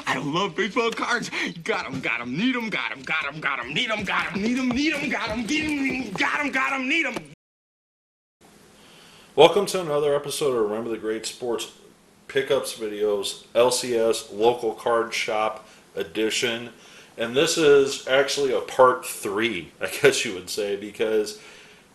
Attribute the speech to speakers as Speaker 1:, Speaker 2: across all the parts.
Speaker 1: I love baseball cards. Got 'em, need 'em, got 'em, need 'em, need 'em, need 'em, got 'em, got 'em, need 'em.
Speaker 2: Welcome to another episode of Remember the Great Sports Pickups Videos, LCS Local Card Shop Edition. And this is actually a part 3, I guess you would say, because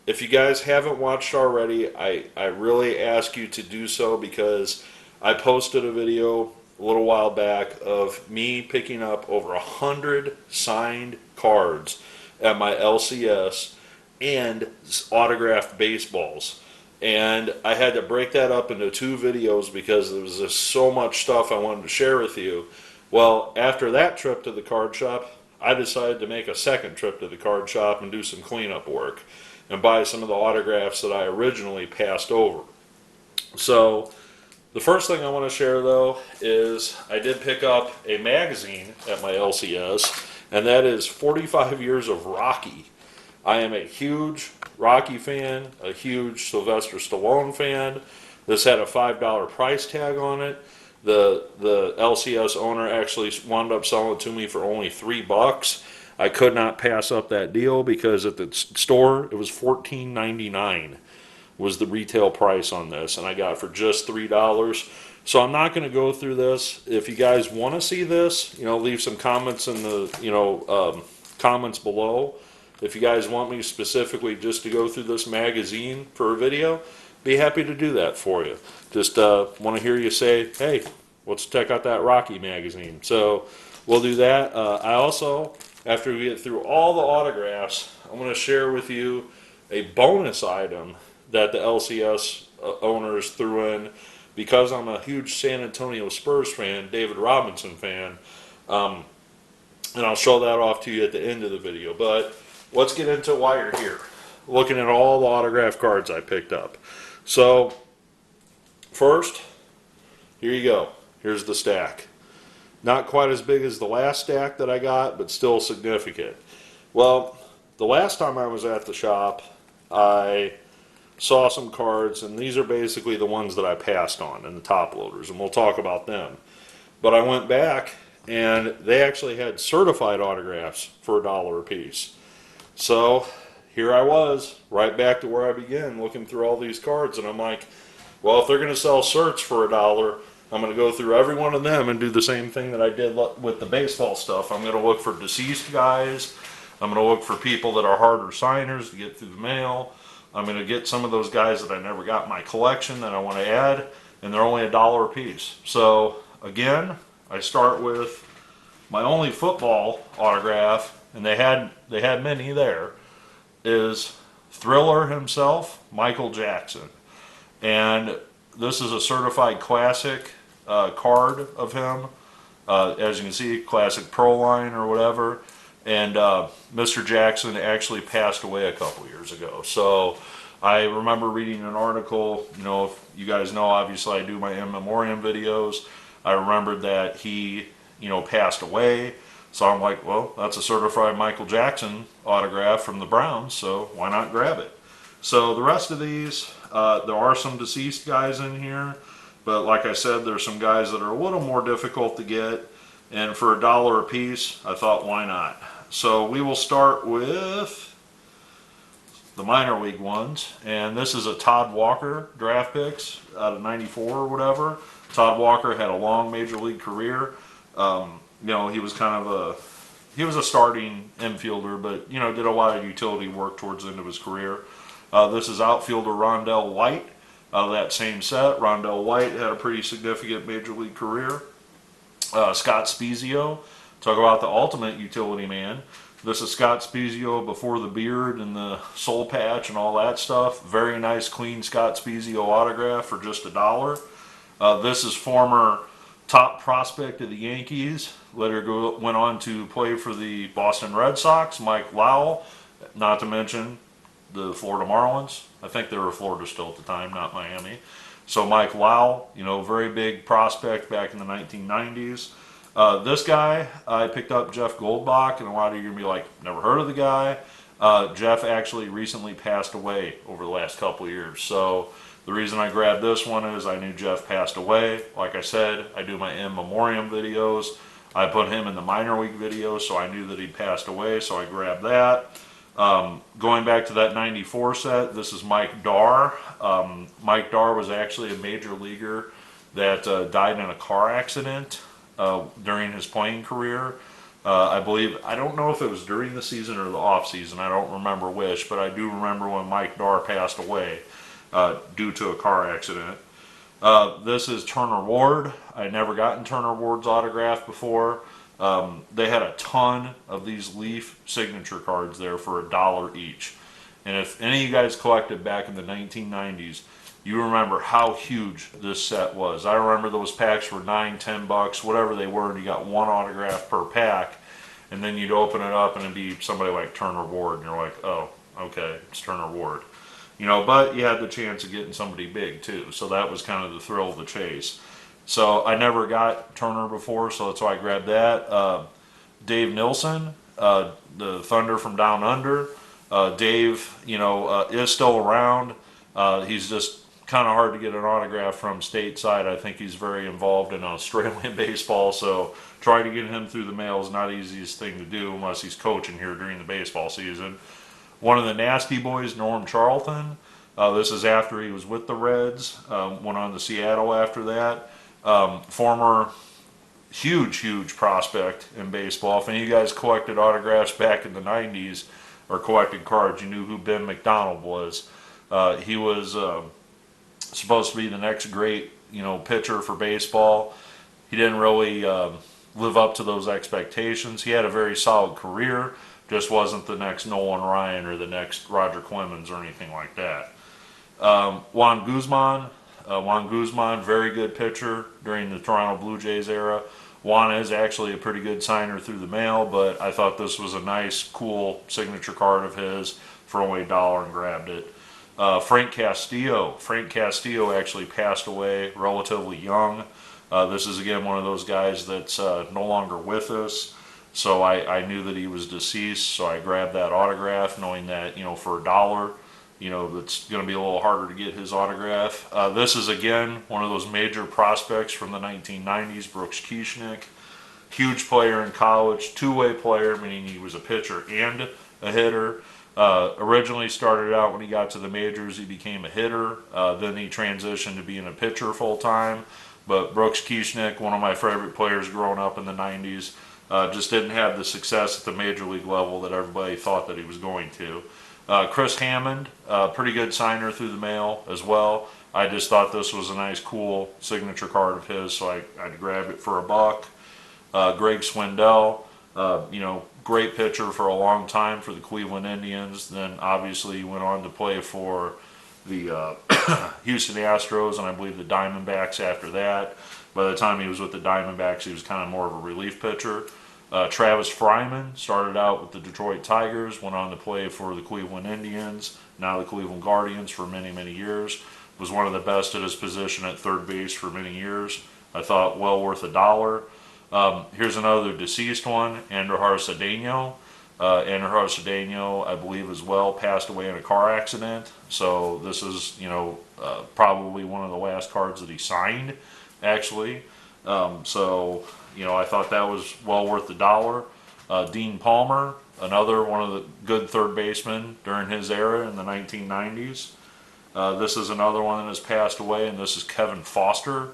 Speaker 2: if you guys haven't watched already, I really ask you to do so, because I posted a video a little while back of me picking up over 100 signed cards at my LCS and autographed baseballs. And I had to break that up into 2 videos because there was just so much stuff I wanted to share with you. Well, after that trip to the card shop, I decided to make a second trip to the card shop and do some cleanup work and buy some of the autographs that I originally passed over. So the first thing I want to share, though, is I did pick up a magazine at my LCS, and that is 45 Years of Rocky. I am a huge Rocky fan, a huge Sylvester Stallone fan. This had a $5 price tag on it. The LCS owner actually wound up selling it to me for only $3. I could not pass up that deal because at the store it was $14.99 was the retail price on this, and I got it for just $3. So I'm not going to go through this. If you guys want to see this, leave some comments in the comments below. If you guys want me specifically just to go through this magazine for a video, be happy to do that for you. Just want to hear you say, hey, let's check out that Rocky magazine. So we'll do that. I also, after we get through all the autographs, I'm going to share with you a bonus item that the LCS owners threw in, because I'm a huge San Antonio Spurs fan, David Robinson fan, and I'll show that off to you at the end of the video. But let's get into why you're here, looking at all the autograph cards I picked up. So first, here you go. Here's the stack. Not quite as big as the last stack that I got, but still significant. Well, the last time I was at the shop, I saw some cards, and these are basically the ones that I passed on in the top loaders, and we'll talk about them. But I went back, and they actually had certified autographs for $1 a piece. So here I was, right back to where I began, looking through all these cards, and I'm like, well, if they're going to sell certs for $1, I'm going to go through every one of them and do the same thing that I did with the baseball stuff. I'm going to look for deceased guys. I'm going to look for people that are harder signers to get through the mail. I'm going to get some of those guys that I never got in my collection that I want to add, and they're only $1 a piece. So again, I start with my only football autograph, and they had many there, is Thriller himself, Michael Jackson. And this is a certified classic card of him. As you can see, classic Pro Line or whatever. And Mr. Jackson actually passed away a couple years ago. So I remember reading an article, if you guys know, obviously I do my in memoriam videos. I remembered that he, passed away. So I'm like, well, that's a certified Michael Jackson autograph from the Browns, so why not grab it? So the rest of these, there are some deceased guys in here, but like I said, there's some guys that are a little more difficult to get, and for $1 a piece, I thought, why not? So we will start with the minor league ones, and this is a Todd Walker draft picks out of '94 or whatever. Todd Walker had a long major league career. He was he was a starting infielder, but did a lot of utility work towards the end of his career. This is outfielder Rondell White out of that same set. Rondell White had a pretty significant major league career. Scott Spezio, talk about the ultimate utility man. This is Scott Spezio before the beard and the soul patch and all that stuff. Very nice, clean Scott Spezio autograph for just $1. This is former top prospect of the Yankees. Later went on to play for the Boston Red Sox, Mike Lowell, not to mention the Florida Marlins. I think they were Florida still at the time, not Miami. So Mike Lowell, very big prospect back in the 1990s. This guy, I picked up Jeff Goldbach, and a lot of you are going to be like, never heard of the guy. Jeff actually recently passed away over the last couple of years. So The reason I grabbed this one is I knew Jeff passed away. Like I said, I do my in memoriam videos. I put him in the minor league videos, so I knew that he passed away, so I grabbed that. Going back to that 94 set, this is Mike Darr. Mike Darr was actually a major leaguer that died in a car accident during his playing career. I believe, I don't know if it was during the season or the off season, I don't remember which, but I do remember when Mike Darr passed away due to a car accident. This is Turner Ward. I had never gotten Turner Ward's autograph before. They had a ton of these Leaf signature cards there for $1 each. And if any of you guys collected back in the 1990s, you remember how huge this set was. I remember those packs were $9, $10, whatever they were, and you got one autograph per pack. And then you'd open it up and it'd be somebody like Turner Ward, and you're like, oh, okay, it's Turner Ward. You know, but you had the chance of getting somebody big too, so that was kind of the thrill of the chase. So I never got Turner before, so that's why I grabbed that. Dave Nilsson, the Thunder from Down Under. Dave, you know, is still around. He's just kind of hard to get an autograph from stateside. I think he's very involved in Australian baseball, so trying to get him through the mail is not the easiest thing to do unless he's coaching here during the baseball season. One of the Nasty Boys, Norm Charlton. This is after he was with the Reds. Went on to Seattle after that. Former huge prospect in baseball. If any of you guys collected autographs back in the 90s or collected cards, you knew who Ben McDonald was. He was supposed to be the next great, you know, pitcher for baseball. He didn't really live up to those expectations. He had a very solid career, just wasn't the next Nolan Ryan or the next Roger Clemens or anything like that. Juan Guzman, very good pitcher during the Toronto Blue Jays era. Juan is actually a pretty good signer through the mail, but I thought this was a nice, cool signature card of his for only $1 and grabbed it. Frank Castillo. Frank Castillo actually passed away relatively young. This is again one of those guys that's no longer with us. So I knew that he was deceased, so I grabbed that autograph, knowing that, you know, for $1, you know, it's going to be a little harder to get his autograph. This is again one of those major prospects from the 1990s, Brooks Kieschnick. Huge player in college, two-way player, meaning he was a pitcher and a hitter. Originally started out when he got to the majors, he became a hitter. Then he transitioned to being a pitcher full-time. But Brooks Kieschnick, one of my favorite players growing up in the 90s, just didn't have the success at the major league level that everybody thought that he was going to. Chris Hammond, pretty good signer through the mail as well. I just thought this was a nice, cool signature card of his, so I'd grab it for $1. Greg Swindell, you know, great pitcher for a long time for the Cleveland Indians. Then obviously he went on to play for the Houston Astros and I believe the Diamondbacks after that. By the time he was with the Diamondbacks, he was kind of more of a relief pitcher. Travis Fryman started out with the Detroit Tigers, went on to play for the Cleveland Indians, now the Cleveland Guardians for many years. Was one of the best at his position at third base for many years. I thought well worth $1. Here's another deceased one, Andújar Cedeno. Andújar Cedeno, I believe as well, passed away in a car accident. So this is, you know, probably one of the last cards that he signed, actually. So, you know, I thought that was well worth $1. Dean Palmer, another one of the good third basemen during his era in the 1990s. This is another one that has passed away, and this is Kevin Foster.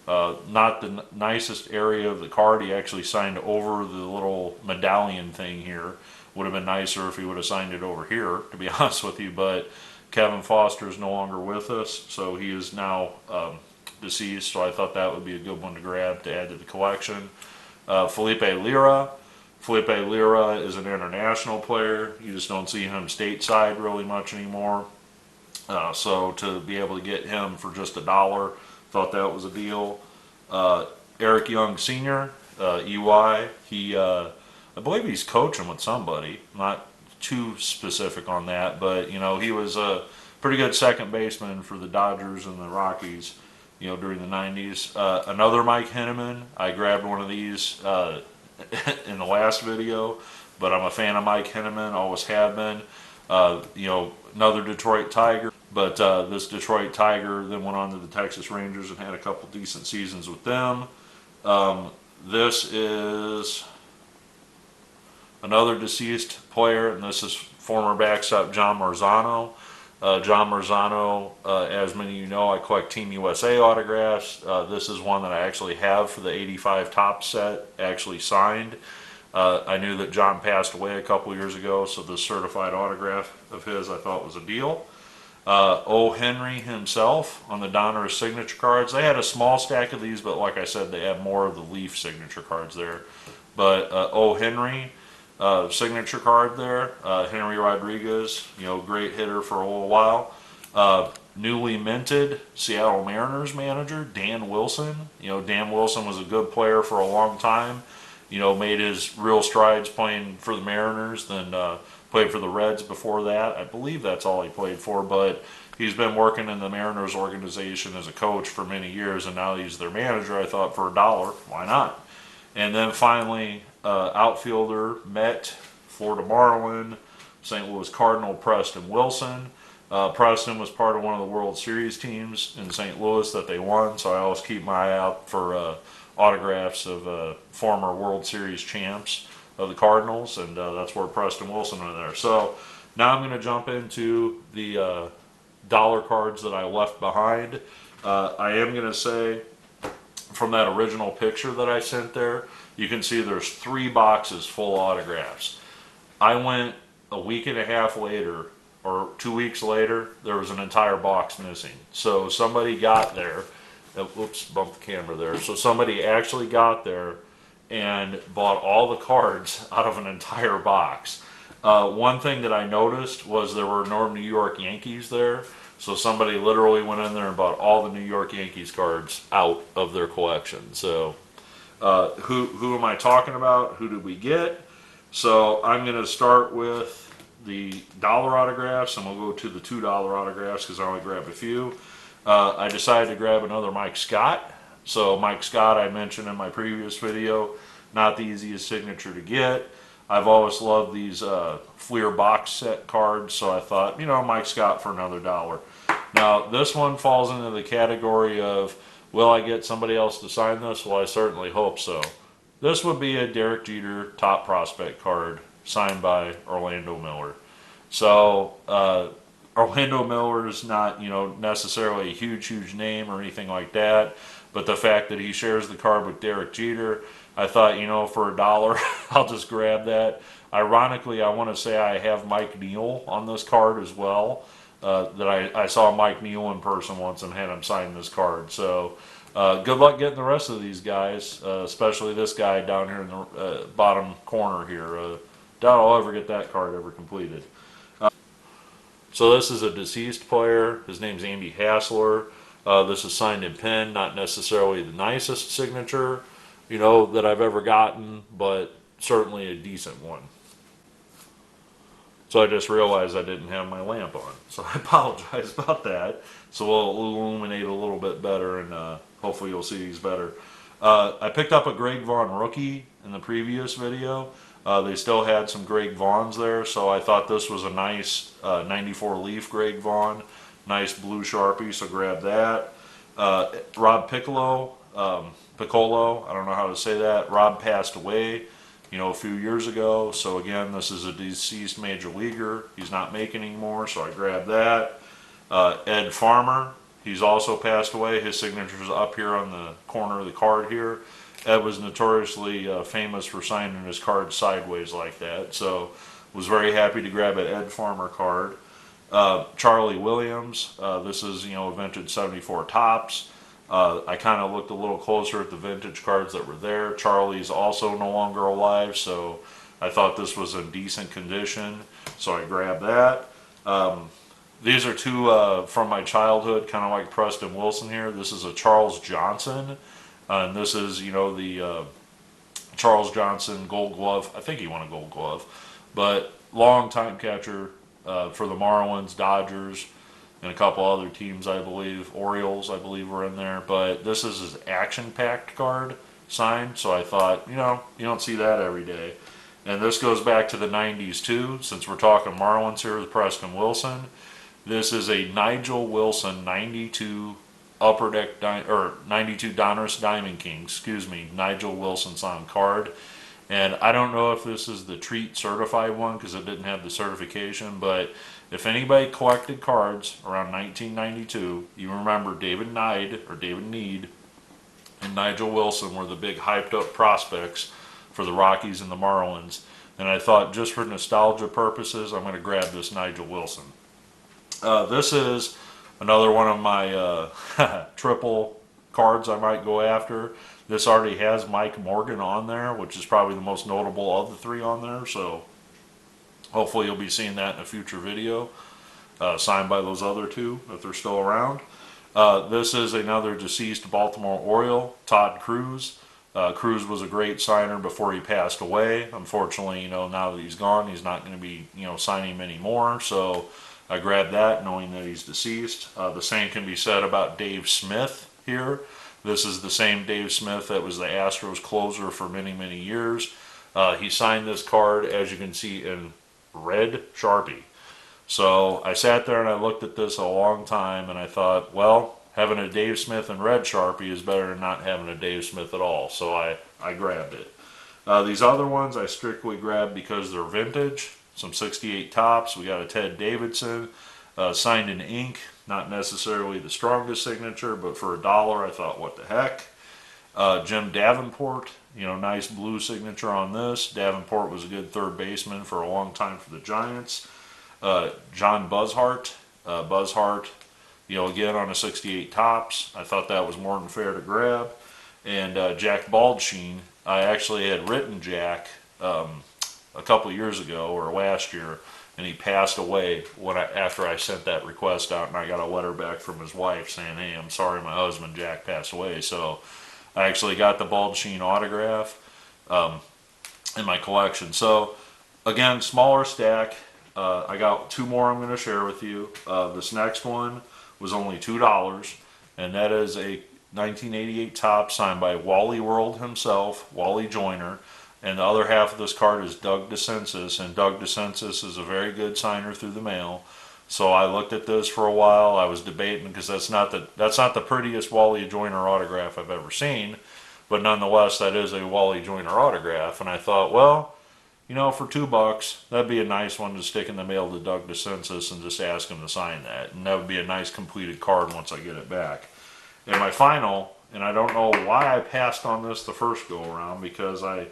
Speaker 2: Not the nicest area of the card. He actually signed over the little medallion thing here. Would have been nicer if he would have signed it over here, to be honest with you, but Kevin Foster is no longer with us, so he is now deceased, so I thought that would be a good one to grab to add to the collection. Felipe Lira. Felipe Lira is an international player. You just don't see him stateside really much anymore. So to be able to get him for just $1, thought that was a deal. Eric Young Sr., EY, I believe he's coaching with somebody. Not too specific on that, but you know, he was a pretty good second baseman for the Dodgers and the Rockies, you know, during the 90s. Another Mike Henneman. I grabbed one of these in the last video, but I'm a fan of Mike Henneman, always have been. You know, another Detroit Tiger. But this Detroit Tiger then went on to the Texas Rangers and had a couple decent seasons with them. This is another deceased player, and this is former backstop John Marzano. John Marzano, as many of you know, I collect Team USA autographs. This is one that I actually have for the 85 top set, actually signed. I knew that John passed away a couple years ago, so this certified autograph of his I thought was a deal. O. Henry himself on the Donruss signature cards. They had a small stack of these, but like I said, they had more of the Leaf signature cards there. But O. Henry signature card there. Henry Rodriguez, great hitter for a little while. Newly minted Seattle Mariners manager Dan Wilson. Dan Wilson was a good player for a long time. Made his real strides playing for the Mariners, then played for the Reds before that. I believe that's all he played for, but he's been working in the Mariners organization as a coach for many years, and now he's their manager. I thought for $1, why not? And then finally, outfielder, Met, Florida Marlin, St. Louis Cardinal, Preston Wilson. Preston was part of one of the World Series teams in St. Louis that they won, so I always keep my eye out for autographs of former World Series champs of the Cardinals, and that's where Preston Wilson went there. So now I'm going to jump into the dollar cards that I left behind. I am going to say, from that original picture that I sent there, you can see there's 3 boxes full of autographs. I went a week and a half later, or 2 weeks later, there was an entire box missing. So somebody got there, oops, bumped the camera there. So somebody actually got there and bought all the cards out of an entire box. One thing that I noticed was there were no New York Yankees there. So somebody literally went in there and bought all the New York Yankees cards out of their collection. So who am I talking about? Who did we get? So I'm going to start with the dollar autographs, and we'll go to the $2 autographs because I only grabbed a few. I decided to grab another Mike Scott. So Mike Scott, I mentioned in my previous video, not the easiest signature to get. I've always loved these Fleer box set cards, so I thought, Mike Scott for another $1. Now, this one falls into the category of, will I get somebody else to sign this? Well, I certainly hope so. This would be a Derek Jeter top prospect card signed by Orlando Miller. So, Orlando Miller is not, necessarily a huge name or anything like that, but the fact that he shares the card with Derek Jeter, I thought, for $1, I'll just grab that. Ironically, I want to say I have Mike Neal on this card as well. That I saw Mike Neal in person once and had him sign this card. So good luck getting the rest of these guys, especially this guy down here in the bottom corner here. Doubt I'll ever get that card ever completed. So this is a deceased player. His name's Andy Hassler. This is signed in pen, not necessarily the nicest signature, that I've ever gotten, but certainly a decent one. So I just realized I didn't have my lamp on, so I apologize about that. So we'll illuminate a little bit better, and hopefully you'll see these better. I picked up a Greg Vaughn rookie in the previous video. They still had some Greg Vaughns there, so I thought this was a nice 94 Leaf Greg Vaughn. Nice blue Sharpie, so grab that. Rob Piccolo, I don't know how to say that. Rob passed away, a few years ago. So again, this is a deceased major leaguer. He's not making anymore, so I grabbed that. Ed Farmer, he's also passed away. His signature's up here on the corner of the card here. Ed was notoriously famous for signing his cards sideways like that, so was very happy to grab an Ed Farmer card. Charlie Williams, this is, a vintage 74 tops. I kind of looked a little closer at the vintage cards that were there. Charlie's also no longer alive, so I thought this was in decent condition, so I grabbed that. These are two from my childhood, kind of like Preston Wilson here. This is a Charles Johnson, and this is, the Charles Johnson Gold Glove. I think he won a Gold Glove, but long time catcher for the Marlins, Dodgers, and a couple other teams, I believe. Orioles, I believe, were in there. But this is his action-packed card signed, so I thought, you don't see that every day. And this goes back to the 90s, too, since we're talking Marlins here with Preston Wilson. This is a Nigel Wilson 92 Upper Deck or 92 Donruss Diamond King. Excuse me, Nigel Wilson's on card. And I don't know if this is the Treat certified one because it didn't have the certification, but if anybody collected cards around 1992, you remember David Need and Nigel Wilson were the big hyped up prospects for the Rockies and the Marlins. And I thought, just for nostalgia purposes, I'm going to grab this Nigel Wilson. This is another one of my triple cards I might go after. This already has Mike Morgan on there, which is probably the most notable of the three on there. So hopefully you'll be seeing that in a future video, signed by those other two if they're still around. This is another deceased Baltimore Oriole, Todd Cruz. Cruz was a great signer before he passed away. Unfortunately, now that he's gone, he's not going to be, signing many more. So I grabbed that knowing that he's deceased. The same can be said about Dave Smith here. This is the same Dave Smith that was the Astros closer for many, many years. He signed this card, as you can see, in red Sharpie. So I sat there and I looked at this a long time and I thought, well, having a Dave Smith in red Sharpie is better than not having a Dave Smith at all. So I grabbed it. These other ones I strictly grabbed because they're vintage. Some 68 tops. We got a Ted Davidson signed in ink. Not necessarily the strongest signature, but for $1, I thought, what the heck. Jim Davenport, nice blue signature on this. Davenport was a good third baseman for a long time for the Giants. John Buzzhart, again on a 68 tops. I thought that was more than fair to grab. And Jack Baldsheen, I actually had written Jack a couple years ago or last year, and he passed away after I sent that request out, and I got a letter back from his wife saying, hey, I'm sorry my husband Jack passed away. So I actually got the Baldsheen autograph in my collection. So again, smaller stack. I got two more I'm going to share with you. This next one was only $2, and that is a 1988 top signed by Wally World himself, Wally Joyner. And the other half of this card is Doug DeCensis, and Doug DeCensis is a very good signer through the mail. So I looked at this for a while. I was debating because that's not the prettiest Wally Joyner autograph I've ever seen, but nonetheless that is a Wally Joyner autograph. And I thought, well, for $2, that'd be a nice one to stick in the mail to Doug DeCensis and just ask him to sign that, and that would be a nice completed card once I get it back. And my final, and I don't know why I passed on this the first go around, because I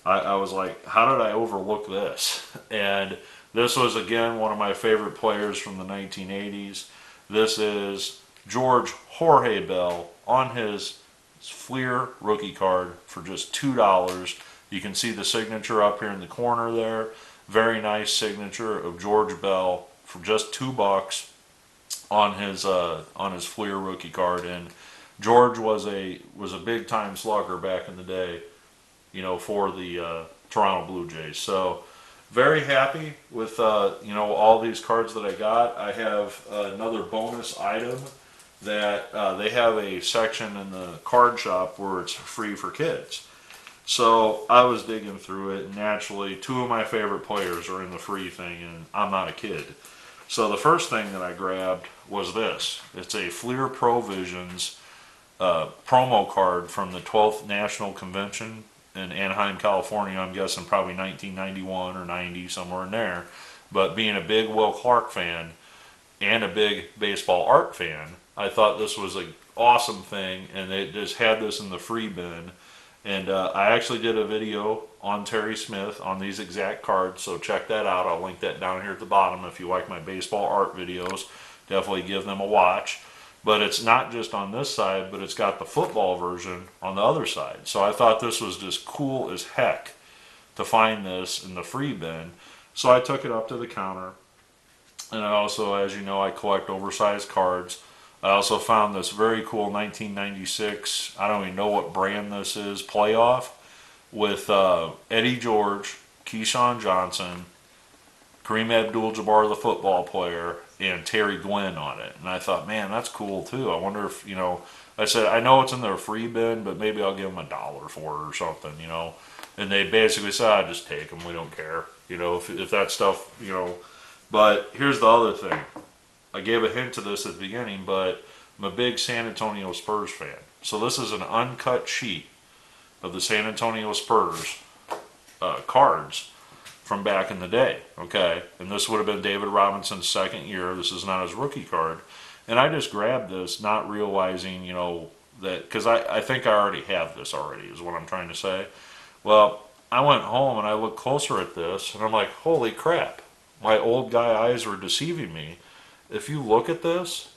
Speaker 2: was like, how did I overlook this? And this was, again, one of my favorite players from the 1980s. This is Jorge Bell on his Fleer rookie card for just $2. You can see the signature up here in the corner there. Very nice signature of George Bell for just $2 on his Fleer rookie card. And George was a big time slugger back in the day, for the Toronto Blue Jays. So very happy with all these cards that I got. I have another bonus item that they have a section in the card shop where it's free for kids. So I was digging through it, and naturally two of my favorite players are in the free thing, and I'm not a kid. So the first thing that I grabbed was this. It's a Fleer Provisions promo card from the 12th National Convention in Anaheim, California. I'm guessing probably 1991 or 90, somewhere in there. But being a big Will Clark fan and a big baseball art fan, I thought this was an awesome thing, and they just had this in the free bin. And I actually did a video on Terry Smith on these exact cards, so check that out. I'll link that down here at the bottom. If you like my baseball art videos, definitely give them a watch. But it's not just on this side, but it's got the football version on the other side. So I thought this was just cool as heck to find this in the free bin. So I took it up to the counter. And I also, as you know, I collect oversized cards. I also found this very cool 1996, I don't even know what brand this is, playoff with Eddie George, Keyshawn Johnson, Kareem Abdul-Jabbar, the football player, and Terry Gwynn on it. And I thought, man, that's cool too. I wonder if, I said, I know it's in their free bin, but maybe I'll give them $1 for it or something, And they basically said, just take them, we don't care, if that stuff, But here's the other thing. I gave a hint to this at the beginning, but I'm a big San Antonio Spurs fan. So this is an uncut sheet of the San Antonio Spurs cards from back in the day, okay? And this would have been David Robinson's second year. This is not his rookie card. And I just grabbed this, not realizing, you know, that, because I think I already have this already, is what I'm trying to say. Well, I went home and I looked closer at this, and I'm like, holy crap, my old guy eyes were deceiving me. If you look at this,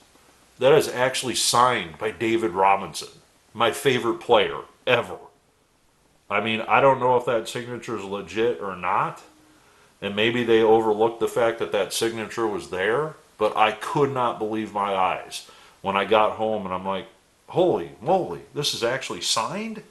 Speaker 2: that is actually signed by David Robinson, my favorite player ever. I mean, I don't know if that signature is legit or not, and maybe they overlooked the fact that that signature was there, but I could not believe my eyes when I got home and I'm like, holy moly, this is actually signed?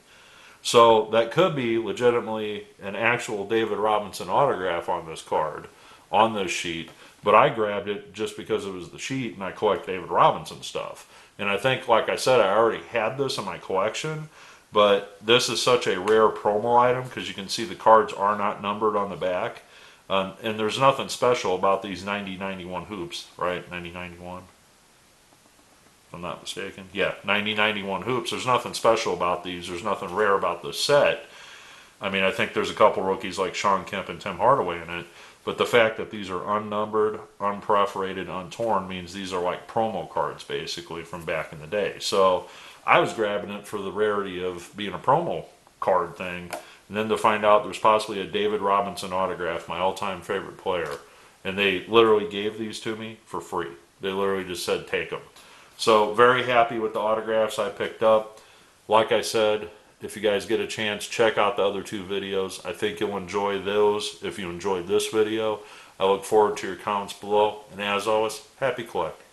Speaker 2: So that could be legitimately an actual David Robinson autograph on this card, on this sheet, but I grabbed it just because it was the sheet and I collect David Robinson stuff. And I think, like I said, I already had this in my collection, but this is such a rare promo item because you can see the cards are not numbered on the back. And there's nothing special about these 90-91 hoops, right? 90-91, if I'm not mistaken. Yeah, 90-91 hoops. There's nothing special about these. There's nothing rare about this set. I mean, I think there's a couple rookies like Sean Kemp and Tim Hardaway in it. But the fact that these are unnumbered, unperforated, untorn means these are like promo cards, basically, from back in the day. So I was grabbing it for the rarity of being a promo card thing. And then to find out there's possibly a David Robinson autograph, my all-time favorite player. And they literally gave these to me for free. They literally just said, take them. So very happy with the autographs I picked up. Like I said, if you guys get a chance, check out the other two videos. I think you'll enjoy those if you enjoyed this video. I look forward to your comments below. And as always, happy collecting.